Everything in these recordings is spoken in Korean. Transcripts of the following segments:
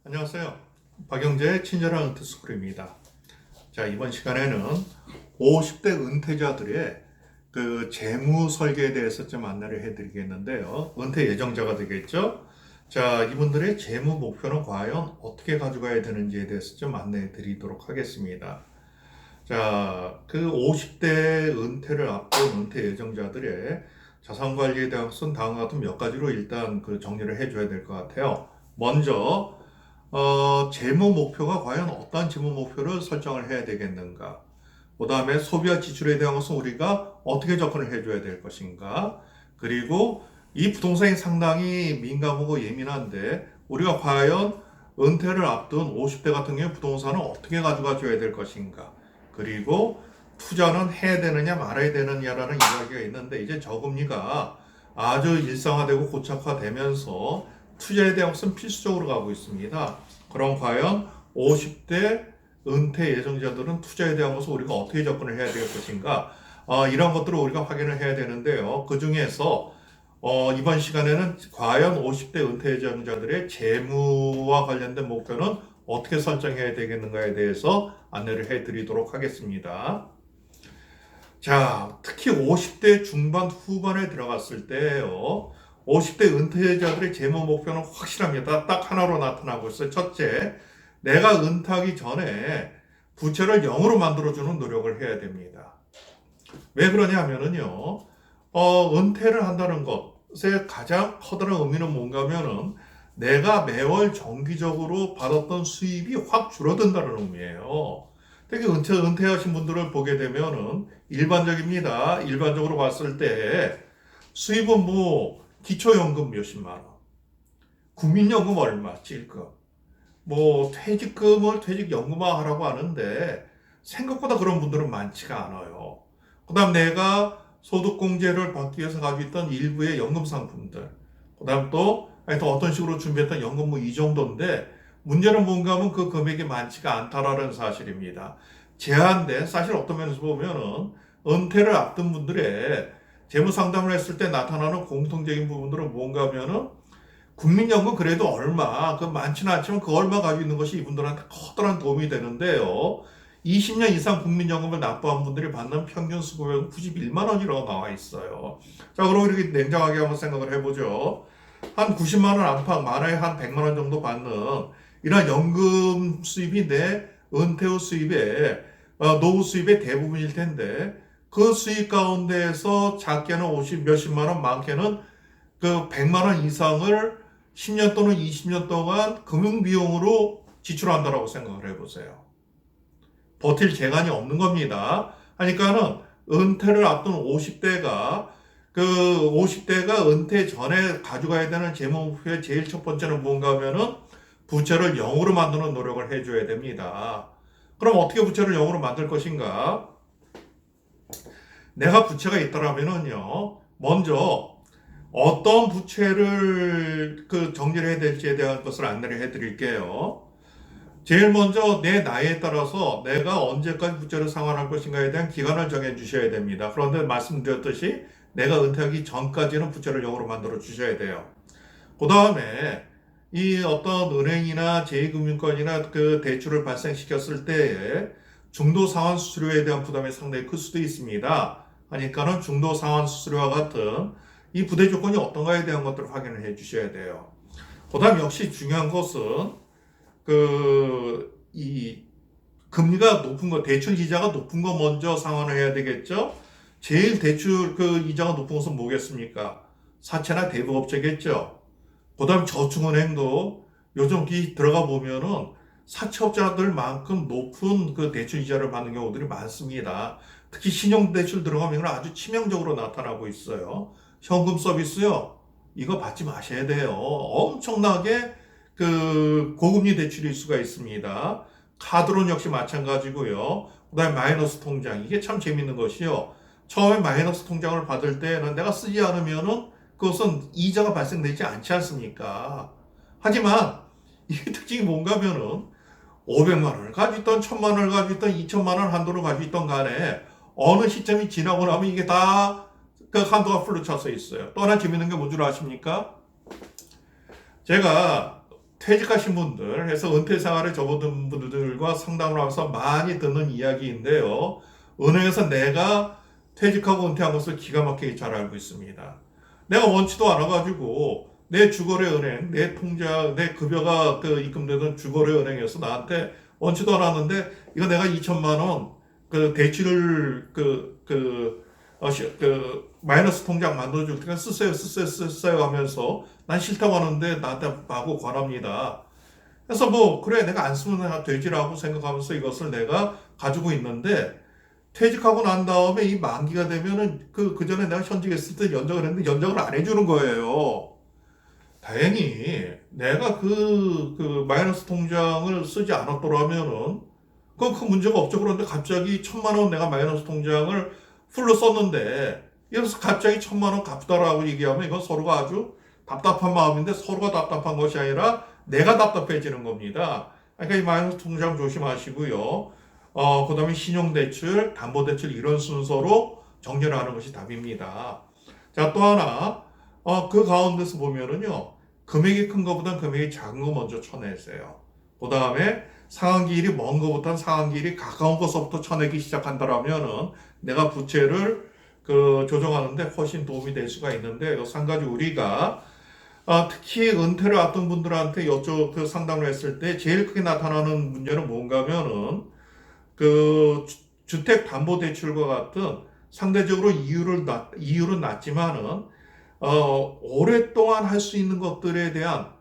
안녕하세요. 박영재의 친절한 은퇴스쿨입니다. 자, 이번 시간에는 50대 은퇴자들의 그 재무 설계에 대해서 좀 안내를 해드리겠는데요. 은퇴 예정자가 되겠죠? 자, 이분들의 재무 목표는 과연 어떻게 가져가야 되는지에 대해서 좀 안내해 드리도록 하겠습니다. 자, 그 50대 은퇴를 앞둔 은퇴 예정자들의 자산 관리에 대해서는 다음과 같은 몇 가지로 일단 그 정리를 해줘야 될 것 같아요. 먼저 재무 목표가 과연 어떤 재무 목표를 설정을 해야 되겠는가? 그 다음에 소비와 지출에 대한 것은 우리가 어떻게 접근을 해줘야 될 것인가? 그리고 이 부동산이 상당히 민감하고 예민한데 우리가 과연 은퇴를 앞둔 50대 같은 경우 부동산을 어떻게 가져가 줘야 될 것인가? 그리고 투자는 해야 되느냐 말아야 되느냐라는 이야기가 있는데 이제 저금리가 아주 일상화되고 고착화되면서 투자에 대한 것은 필수적으로 가고 있습니다. 그럼 과연 50대 은퇴 예정자들은 투자에 대한 것을 우리가 어떻게 접근을 해야 될 것인가? 이런 것들을 우리가 확인을 해야 되는데요. 그 중에서 이번 시간에는 과연 50대 은퇴 예정자들의 재무와 관련된 목표는 어떻게 설정해야 되겠는가에 대해서 안내를 해드리도록 하겠습니다. 자, 특히 50대 중반 후반에 들어갔을 때요. 50대 은퇴자들의 재무 목표는 확실합니다. 딱 하나로 나타나고 있어요. 첫째, 내가 은퇴하기 전에 부채를 0으로 만들어주는 노력을 해야 됩니다. 왜 그러냐 하면은요, 은퇴를 한다는 것의 가장 커다란 의미는 뭔가 하면은 내가 매월 정기적으로 받았던 수입이 확 줄어든다는 의미예요. 특히 은퇴하신 분들을 보게 되면은 일반적입니다. 일반적으로 봤을 때 수입은 뭐 기초연금 몇십만 원, 국민연금 얼마, 찔끔, 뭐 퇴직금을 퇴직연금화하라고 하는데 생각보다 그런 분들은 많지가 않아요. 그 다음 내가 소득공제를 받기 위해서 가지고 있던 일부의 연금 상품들, 그 다음 또 하여튼 어떤 식으로 준비했던 연금 뭐 이 정도인데 문제는 뭔가 하면 그 금액이 많지가 않다라는 사실입니다. 제한된 사실 어떤 면에서 보면은 은퇴를 앞둔 분들의 재무 상담을 했을 때 나타나는 공통적인 부분들은 뭔가 하면은 국민연금 그래도 얼마, 그 많지는 않지만 그 얼마 가지고 있는 것이 이분들한테 커다란 도움이 되는데요. 20년 이상 국민연금을 납부한 분들이 받는 평균 수급액은 91만 원이라고 나와 있어요. 자, 그럼 이렇게 냉정하게 한번 생각을 해보죠. 한 90만 원 안팎, 많아야 한 100만 원 정도 받는 이런 연금 수입이 내 은퇴 후 수입의 노후 수입의 대부분일 텐데 그 수입 가운데에서 작게는 50 몇십만 원, 많게는 그 100만 원 이상을 10년 또는 20년 동안 금융비용으로 지출한다라고 생각을 해보세요. 버틸 재간이 없는 겁니다. 하니까는 은퇴를 앞둔 50대가 그 50대가 은퇴 전에 가져가야 되는 재무 목표의 제일 첫 번째는 뭔가 하면은 부채를 0으로 만드는 노력을 해줘야 됩니다. 그럼 어떻게 부채를 0으로 만들 것인가? 내가 부채가 있더라면은요, 먼저 어떤 부채를 그 정리를 해야 될지에 대한 것을 안내를 해드릴게요. 제일 먼저 내 나이에 따라서 내가 언제까지 부채를 상환할 것인가에 대한 기간을 정해 주셔야 됩니다. 그런데 말씀드렸듯이 내가 은퇴하기 전까지는 부채를 0으로 만들어 주셔야 돼요. 그 다음에 이 어떤 은행이나 제2금융권이나 그 대출을 발생시켰을 때에 중도 상환 수수료에 대한 부담이 상당히 클 수도 있습니다. 하니까는 중도 상환 수수료와 같은 이 부대 조건이 어떤가에 대한 것들을 확인을 해 주셔야 돼요. 그 다음 역시 중요한 것은 이 금리가 높은 거, 대출 이자가 높은 거 먼저 상환을 해야 되겠죠? 제일 대출 그 이자가 높은 것은 뭐겠습니까? 사채나 대부업체겠죠? 그 다음 저축은행도 요즘 들어가 보면은 사채업자들만큼 높은 그 대출 이자를 받는 경우들이 많습니다. 특히 신용대출 들어가면 아주 치명적으로 나타나고 있어요. 현금 서비스요. 이거 받지 마셔야 돼요. 엄청나게 그 고금리 대출일 수가 있습니다. 카드론 역시 마찬가지고요. 그 다음에 마이너스 통장. 이게 참 재밌는 것이요. 처음에 마이너스 통장을 받을 때는 내가 쓰지 않으면은 그것은 이자가 발생되지 않지 않습니까? 하지만 이게 특징이 뭔가 하면은 500만 원을 가지고 있던 1000만 원을 가지고 있던 2000만 원 한도를 가지고 있던 간에 어느 시점이 지나고 나면 이게 다 그 한도가 풀로 차서 있어요. 또 하나 재밌는 게 뭔 줄 아십니까? 제가 퇴직하신 분들 해서 은퇴 생활에 접어든 분들과 상담을 하면서 많이 듣는 이야기인데요. 은행에서 내가 퇴직하고 은퇴한 것을 기가 막히게 잘 알고 있습니다. 내가 원치도 않아가지고 내 주거래 은행, 내 통장, 내 급여가 입금되던 주거래 은행에서 나한테 원치도 않았는데 이거 내가 2천만 원 대출을 마이너스 통장 만들어줄 테니까 쓰세요 하면서 난 싫다고 하는데 나한테 마구 권합니다. 그래서 그래 내가 안 쓰면 되지라고 생각하면서 이것을 내가 가지고 있는데 퇴직하고 난 다음에 이 만기가 되면은 그 전에 내가 현직했을 때 연장을 했는데 연장을 안 해주는 거예요. 다행히 내가 마이너스 통장을 쓰지 않았더라면은 그 문제가 없죠. 그런데 갑자기 1,000만 원 내가 마이너스 통장을 풀로 썼는데 여기서 갑자기 1,000만 원 갚다라고 얘기하면 이건 서로가 아주 답답한 마음인데 서로가 답답한 것이 아니라 내가 답답해지는 겁니다. 그러니까 이 마이너스 통장 조심하시고요. 그 다음에 신용대출, 담보대출 이런 순서로 정리를 하는 것이 답입니다. 자, 또 하나, 그 가운데서 보면은요, 금액이 큰 것보단 금액이 작은 거 먼저 쳐내세요. 그 다음에 상환기일이 먼 것보다는 상환기일이 가까운 것부터 쳐내기 시작한다라면은 내가 부채를 조정하는데 훨씬 도움이 될 수가 있는데, 여기서 한 가지 우리가 특히 은퇴를 앞둔 분들한테 상담을 했을 때 제일 크게 나타나는 문제는 뭔가 하면은 주택담보대출과 같은 상대적으로 이율은 낮지만은 오랫동안 할 수 있는 것들에 대한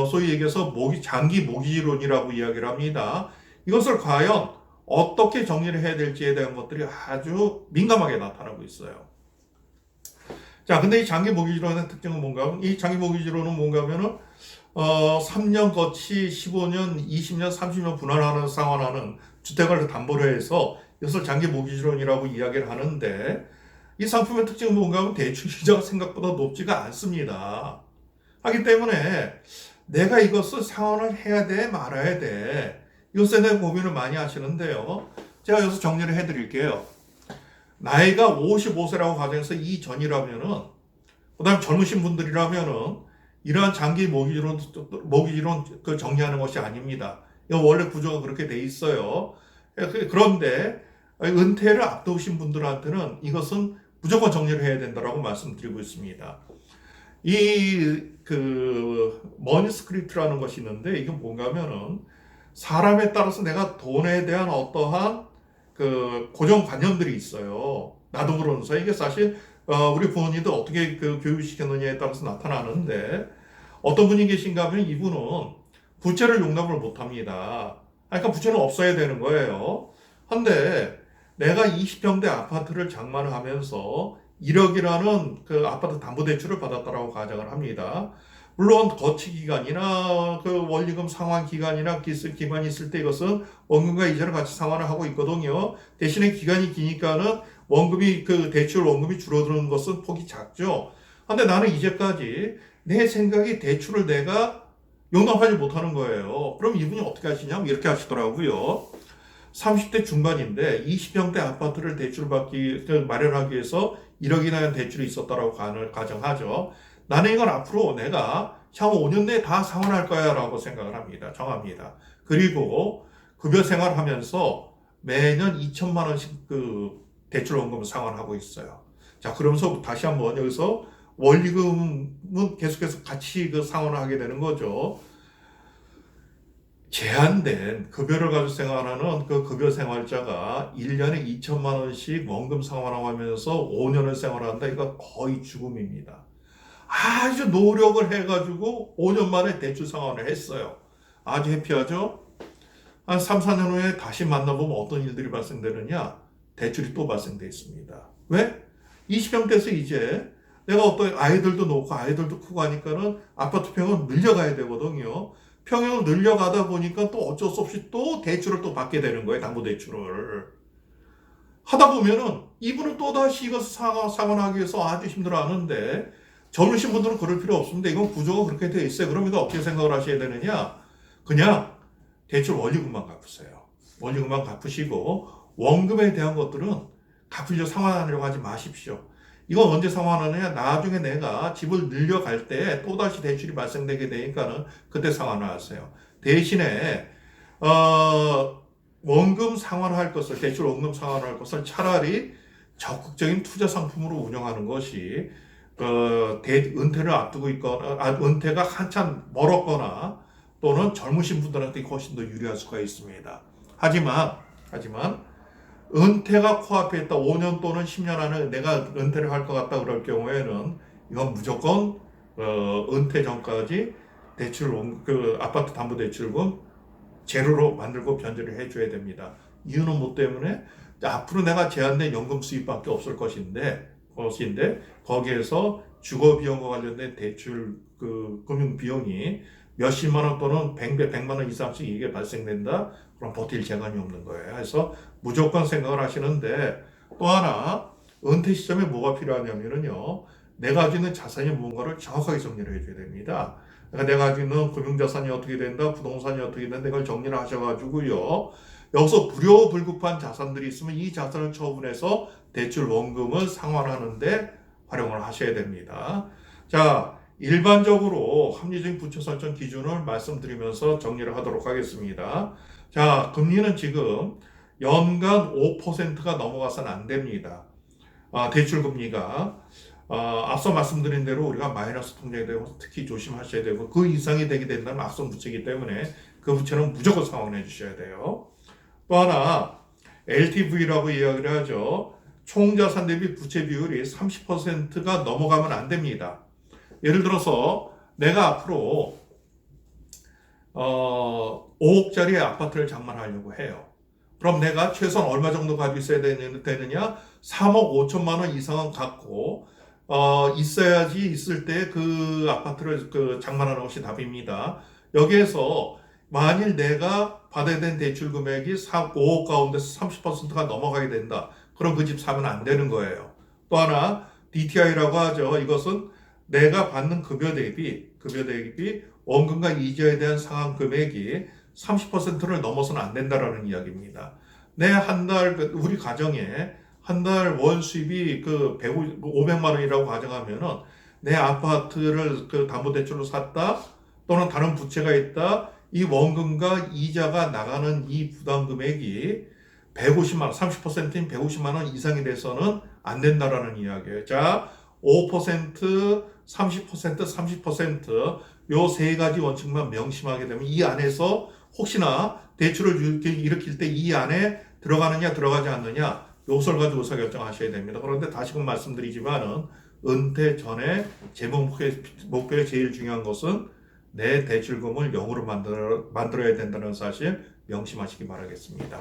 소위 얘기해서 장기 모기지론이라고 이야기를 합니다. 이것을 과연 어떻게 정리를 해야 될지에 대한 것들이 아주 민감하게 나타나고 있어요. 자, 근데 이 장기 모기지론의 특징은 뭔가 하면, 이 장기 모기지론은 뭔가 하면은 3년 거치 15년, 20년, 30년 분할하는 상환하는 주택을 담보로 해서 이것을 장기 모기지론이라고 이야기를 하는데, 이 상품의 특징은 뭔가 하면 대출 이자가 생각보다 높지가 않습니다. 하기 때문에 내가 이것을 상환을 해야 돼 말아야 돼, 이것에 대한 고민을 많이 하시는데요. 제가 여기서 정리를 해드릴게요. 나이가 55세라고 가정해서 이전이라면은, 그 다음에 젊으신 분들이라면은 이러한 장기 모기지론 정리하는 것이 아닙니다. 이거 원래 구조가 그렇게 돼 있어요. 그런데 은퇴를 앞두신 분들한테는 이것은 무조건 정리를 해야 된다라고 말씀드리고 있습니다. 머니 스크립트라는 것이 있는데, 이게 뭔가 하면은 사람에 따라서 내가 돈에 대한 어떠한 고정관념들이 있어요. 나도 그러면서 이게 사실 우리 부모님도 어떻게 교육시켰느냐에 따라서 나타나는데, 어떤 분이 계신가 하면 이분은 부채를 용납을 못합니다. 그러니까 부채는 없어야 되는 거예요. 근데 내가 20평대 아파트를 장만을 하면서 1억이라는 아파트 담보대출을 받았다라고 가정을 합니다. 물론 거치 기간이나 원리금 상환 기간이나 기간이 있을 때 이것은 원금과 이자를 같이 상환을 하고 있거든요. 대신에 기간이 기니까는 대출 원금이 줄어드는 것은 폭이 작죠. 근데 나는 이제까지 내 생각이 대출을 내가 용납하지 못하는 거예요. 그럼 이분이 어떻게 하시냐면 이렇게 하시더라고요. 30대 중반인데 20평대 아파트를 마련하기 위해서 1억이나 대출이 있었다라고 가정하죠. 나는 이건 앞으로 내가 향후 5년 내에 다 상환할 거야 라고 생각을 합니다. 정합니다. 그리고 급여 생활하면서 매년 2천만 원씩 대출 원금을 상환하고 있어요. 자, 그러면서 다시 한번 여기서 원리금은 계속해서 같이 상환을 하게 되는 거죠. 제한된 급여를 가지고 생활하는 급여 생활자가 1년에 2천만 원씩 원금 상환하면서 5년을 생활한다. 이거 거의 죽음입니다. 아주 노력을 해가지고 5년 만에 대출 상환을 했어요. 아주 해피하죠? 한 3, 4년 후에 다시 만나보면 어떤 일들이 발생되느냐? 대출이 또 발생돼 있습니다. 왜? 20평대에서 이제 내가 어떤 아이들도 놓고 아이들도 크고 하니까는 아파트 평을 늘려가야 되거든요. 평형을 늘려가다 보니까 또 어쩔 수 없이 또 대출을 또 받게 되는 거예요. 담보대출을. 하다 보면은 이분은 또다시 이것을 상환하기 위해서 아주 힘들어 하는데, 젊으신 분들은 그럴 필요 없습니다. 이건 구조가 그렇게 되어 있어요. 그럼 이거 어떻게 생각을 하셔야 되느냐? 그냥 대출 원리금만 갚으세요. 원리금만 갚으시고 원금에 대한 것들은 갚으려 상환하려고 하지 마십시오. 이건 언제 상환하느냐? 나중에 내가 집을 늘려갈 때 또다시 대출이 발생되게 되니까는 그때 상환하세요. 대신에 원금 상환할 것을, 대출 원금 상환할 것을 차라리 적극적인 투자 상품으로 운영하는 것이 은퇴를 앞두고 있거나 은퇴가 한참 멀었거나 또는 젊으신 분들한테 훨씬 더 유리할 수가 있습니다. 하지만 은퇴가 코앞에 있다. 5년 또는 10년 안에 내가 은퇴를 할 것 같다 그럴 경우에는 이건 무조건 은퇴 전까지 아파트 담보대출금 제로로 만들고 변제를 해줘야 됩니다. 이유는 뭐 때문에 앞으로 내가 제한된 연금 수입밖에 없을 것인데 거기에서 주거 비용과 관련된 대출 금융 비용이 몇십만 원 또는 100만 원 이상씩 이게 발생된다. 그럼 버틸 재간이 없는 거예요. 그래서 무조건 생각을 하시는데 또 하나 은퇴 시점에 뭐가 필요하냐면요. 내가 가지고 있는 자산이 뭔가를 정확하게 정리를 해줘야 됩니다. 그러니까 내가 가지고 있는 금융자산이 어떻게 된다, 부동산이 어떻게 된다, 이걸 정리를 하셔가지고요. 여기서 불효불급한 자산들이 있으면 이 자산을 처분해서 대출 원금을 상환하는데 활용을 하셔야 됩니다. 자, 일반적으로 합리적인 부채 설정 기준을 말씀드리면서 정리를 하도록 하겠습니다. 자, 금리는 지금 연간 5%가 넘어가서는 안 됩니다. 대출 금리가 앞서 말씀드린 대로 우리가 마이너스 통장이 되고 특히 조심하셔야 되고 그 이상이 되게 된다면 악성 부채이기 때문에 그 부채는 무조건 상환해 주셔야 돼요. 또 하나 LTV라고 이야기를 하죠. 총자산 대비 부채 비율이 30%가 넘어가면 안 됩니다. 예를 들어서 내가 앞으로 5억짜리 아파트를 장만하려고 해요. 그럼 내가 최소한 얼마 정도 가지고 있어야 되느냐? 3억 5천만 원 이상은 갖고 있어야지 있을 때 그 아파트를 장만하는 것이 답입니다. 여기에서 만일 내가 받아야 되는 대출 금액이 5억 가운데서 30%가 넘어가게 된다. 그럼 그 집 사면 안 되는 거예요. 또 하나 DTI라고 하죠. 이것은 내가 받는 급여 대비 원금과 이자에 대한 상환 금액이 30%를 넘어서는 안 된다라는 이야기입니다. 내 한 달 우리 가정에 한 달 월 수입이 500만 원이라고 가정하면은 내 아파트를 담보대출로 샀다 또는 다른 부채가 있다. 이 원금과 이자가 나가는 이 부담 금액이 150만 원, 30%인 150만 원 이상이 돼서는 안 된다라는 이야기예요. 자, 5%, 30%, 30% 요 세 가지 원칙만 명심하게 되면 이 안에서 혹시나 대출을 일으킬 때 이 안에 들어가느냐 들어가지 않느냐 요소를 가지고 의사결정하셔야 됩니다. 그런데 다시금 말씀드리지만은 은퇴 전에 제 목표의 제일 중요한 것은 내 대출금을 0으로 만들어야 된다는 사실 명심하시기 바라겠습니다.